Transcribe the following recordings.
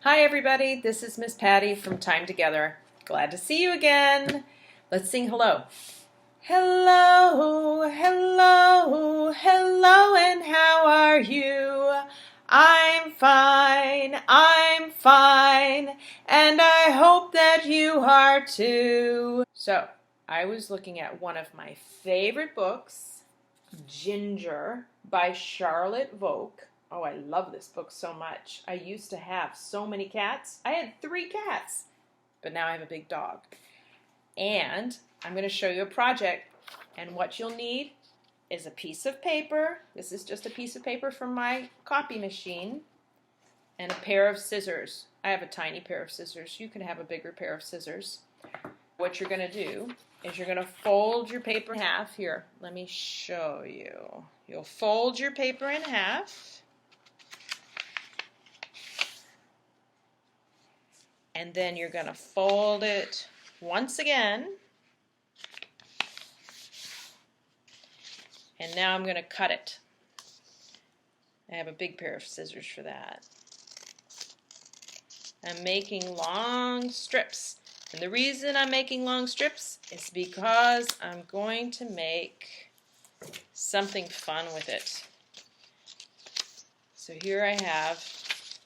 Hi everybody, this is Miss Patti from Time Together. Glad to see you again. Let's sing hello. Hello, hello, hello, and how are you? I'm fine, and I hope that you are too. So, I was looking at one of my favorite books, Ginger by Charlotte Voake. Oh, I love this book so much. I used to have so many cats. I had 3 cats, but now I have a big dog. And I'm going to show you a project, and what you'll need is a piece of paper. This is just a piece of paper from my copy machine, and a pair of scissors. I have a tiny pair of scissors. You can have a bigger pair of scissors. What you're going to do is you're going to fold your paper in half. Here, let me show you. You'll fold your paper in half. And then you're going to fold it once again. And now I'm going to cut it. I have a big pair of scissors for that. I'm making long strips. And the reason I'm making long strips is because I'm going to make something fun with it. So here I have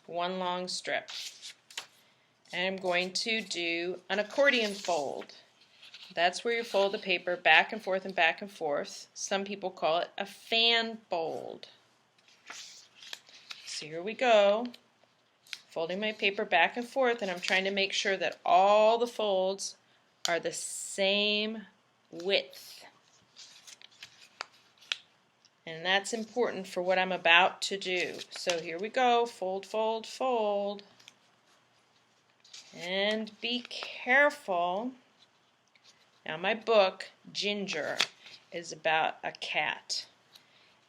one long strip. And I'm going to do an accordion fold. That's where you fold the paper back and forth and back and forth. Some people call it a fan fold. So here we go. Folding my paper back and forth, and I'm trying to make sure that all the folds are the same width. And that's important for what I'm about to do. So here we go. Fold, fold, fold. And be careful. Now my book, Ginger, is about a cat.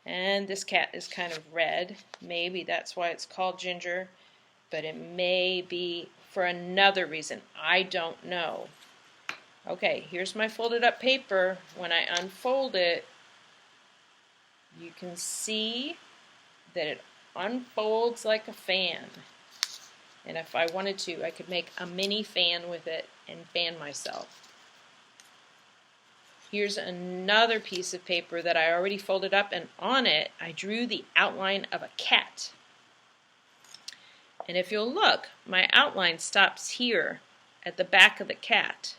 And this cat is kind of red. Maybe that's why it's called Ginger, but it may be for another reason. I don't know. Okay, here's my folded up paper. When I unfold it, you can see that it unfolds like a fan. And if I wanted to, I could make a mini fan with it and fan myself. Here's another piece of paper that I already folded up, and on it I drew the outline of a cat. And if you'll look, my outline stops here at the back of the cat.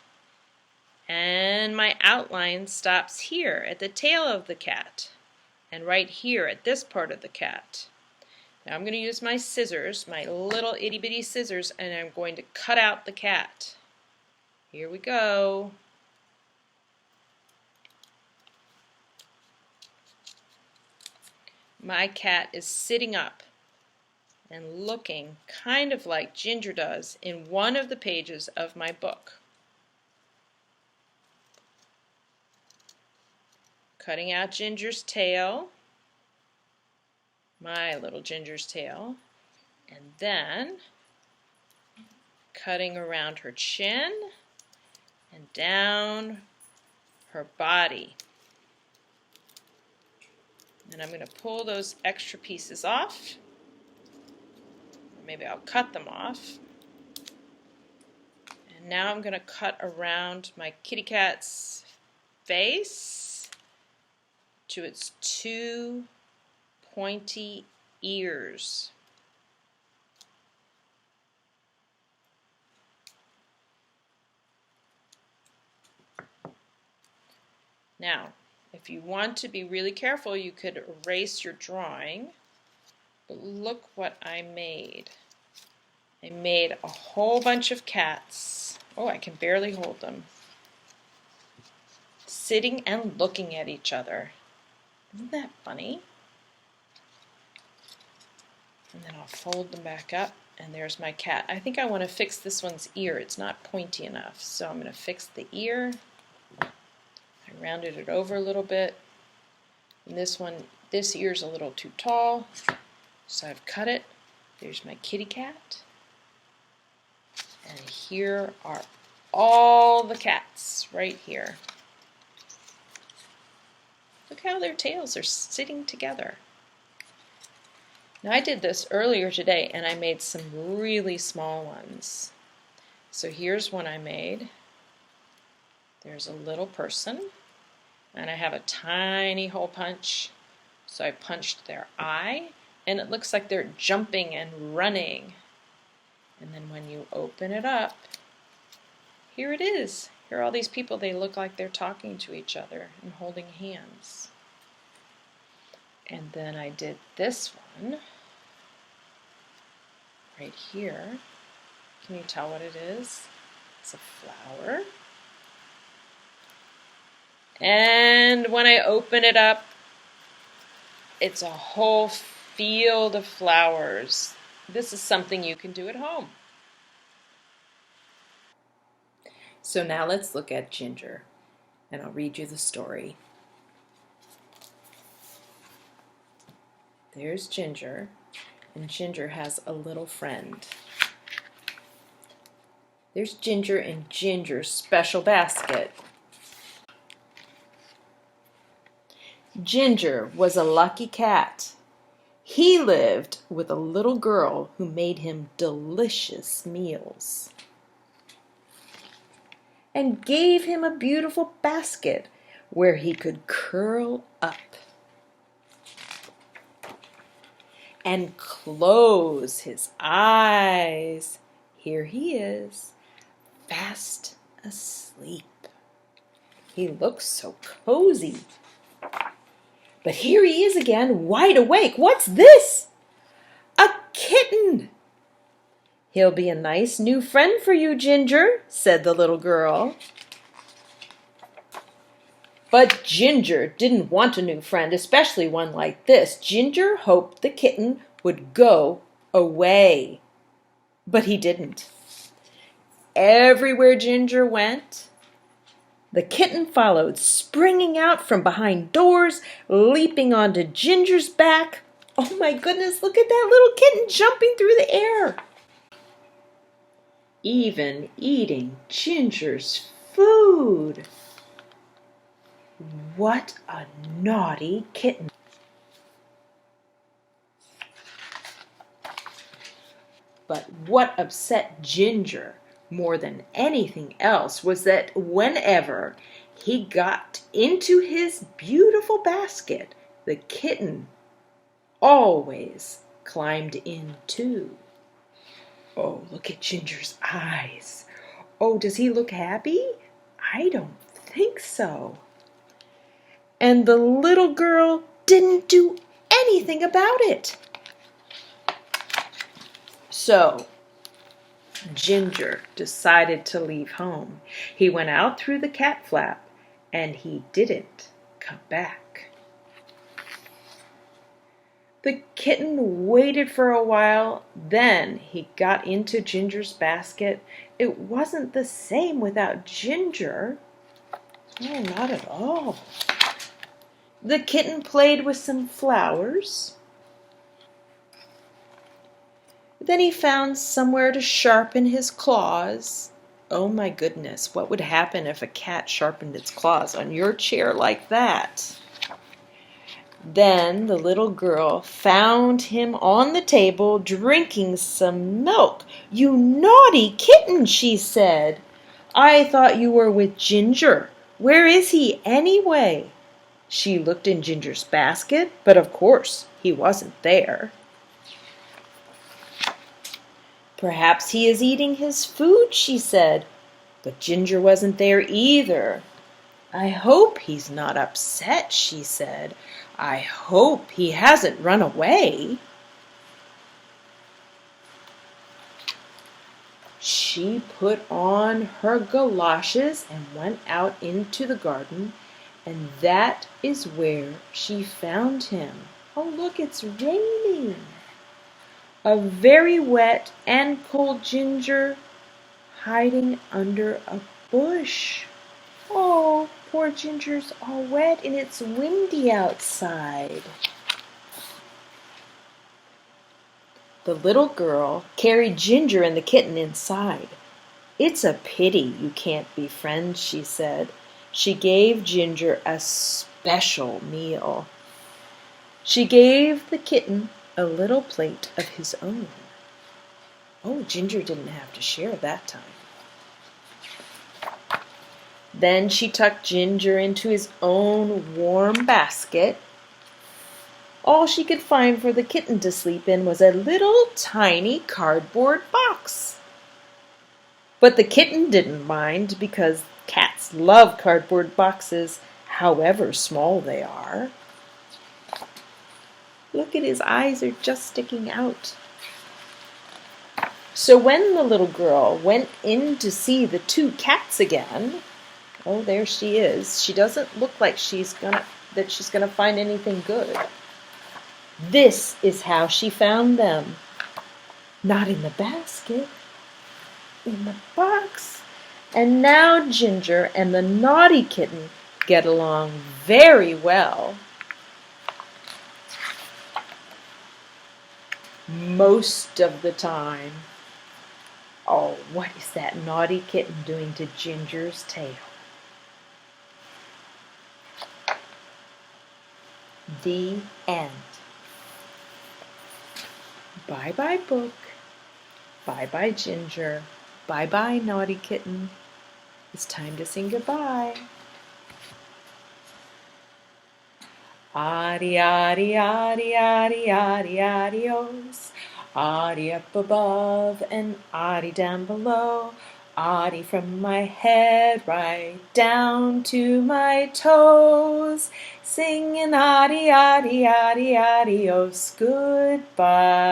And my outline stops here at the tail of the cat. And right here at this part of the cat. Now I'm going to use my scissors, my little itty bitty scissors, and I'm going to cut out the cat. Here we go. My cat is sitting up and looking kind of like Ginger does in one of the pages of my book. Cutting out Ginger's tail. My little Ginger's tail, and then cutting around her chin and down her body. And I'm going to pull those extra pieces off. Maybe I'll cut them off. And now I'm going to cut around my kitty cat's face to its 2 pointy ears. Now, if you want to be really careful, you could erase your drawing, but look what I made. I made a whole bunch of cats. Oh, I can barely hold them. Sitting and looking at each other. Isn't that funny? And then I'll fold them back up, and there's my cat. I think I want to fix this one's ear. It's not pointy enough, so I'm going to fix the ear. I rounded it over a little bit. And this ear's a little too tall, so I've cut it. There's my kitty cat. And here are all the cats right here. Look how their tails are sitting together. Now I did this earlier today and I made some really small ones. So here's one I made. There's a little person and I have a tiny hole punch. So I punched their eye and it looks like they're jumping and running. And then when you open it up, here it is. Here are all these people. They look like they're talking to each other and holding hands. And then I did this one right here. Can you tell what it is? It's a flower. And when I open it up, it's a whole field of flowers. This is something you can do at home. So now let's look at Ginger, and I'll read you the story. There's Ginger, and Ginger has a little friend. There's Ginger in Ginger's special basket. Ginger was a lucky cat. He lived with a little girl who made him delicious meals and gave him a beautiful basket where he could curl up and close his eyes. Here he is, fast asleep. He looks so cozy. But here he is again, wide awake. What's this? A kitten. He'll be a nice new friend for you, Ginger, said the little girl. But Ginger didn't want a new friend, especially one like this. Ginger hoped the kitten would go away. But he didn't. Everywhere Ginger went, the kitten followed, springing out from behind doors, leaping onto Ginger's back. Oh my goodness, look at that little kitten jumping through the air. Even eating Ginger's food. What a naughty kitten. But what upset Ginger more than anything else was that whenever he got into his beautiful basket, the kitten always climbed in too. Oh, look at Ginger's eyes. Oh, does he look happy? I don't think so. And the little girl didn't do anything about it. So, Ginger decided to leave home. He went out through the cat flap, and he didn't come back. The kitten waited for a while, then he got into Ginger's basket. It wasn't the same without Ginger. No, not at all. The kitten played with some flowers. Then he found somewhere to sharpen his claws. Oh my goodness, what would happen if a cat sharpened its claws on your chair like that? Then the little girl found him on the table drinking some milk. "You naughty kitten," she said. "I thought you were with Ginger. Where is he anyway?" She looked in Ginger's basket, but of course he wasn't there. "Perhaps he is eating his food," she said, but Ginger wasn't there either. "I hope he's not upset," she said. "I hope he hasn't run away." She put on her galoshes and went out into the garden, and that is where she found him. Oh, look, it's raining. A very wet and cold Ginger hiding under a bush. Oh, poor Ginger's all wet and it's windy outside. The little girl carried Ginger and the kitten inside. "It's a pity you can't be friends," she said. She gave Ginger a special meal. She gave the kitten a little plate of his own. Oh, Ginger didn't have to share that time. Then she tucked Ginger into his own warm basket. All she could find for the kitten to sleep in was a little tiny cardboard box. But the kitten didn't mind because cats love cardboard boxes, however small they are. Look at his eyes are just sticking out. So when the little girl went in to see the two cats again, oh, there she is. She doesn't look like she's gonna find anything good. This is how she found them. Not in the basket, in the box. And now Ginger and the naughty kitten get along very well. Most of the time. Oh, what is that naughty kitten doing to Ginger's tail? The end. Bye-bye, book. Bye-bye, Ginger. Bye-bye, naughty kitten. It's time to sing goodbye. Adi, adi, adi, adi, adi, adios. Adi up above and adi down below. Adi from my head right down to my toes. Singing adi, adi, adi, adios. Goodbye.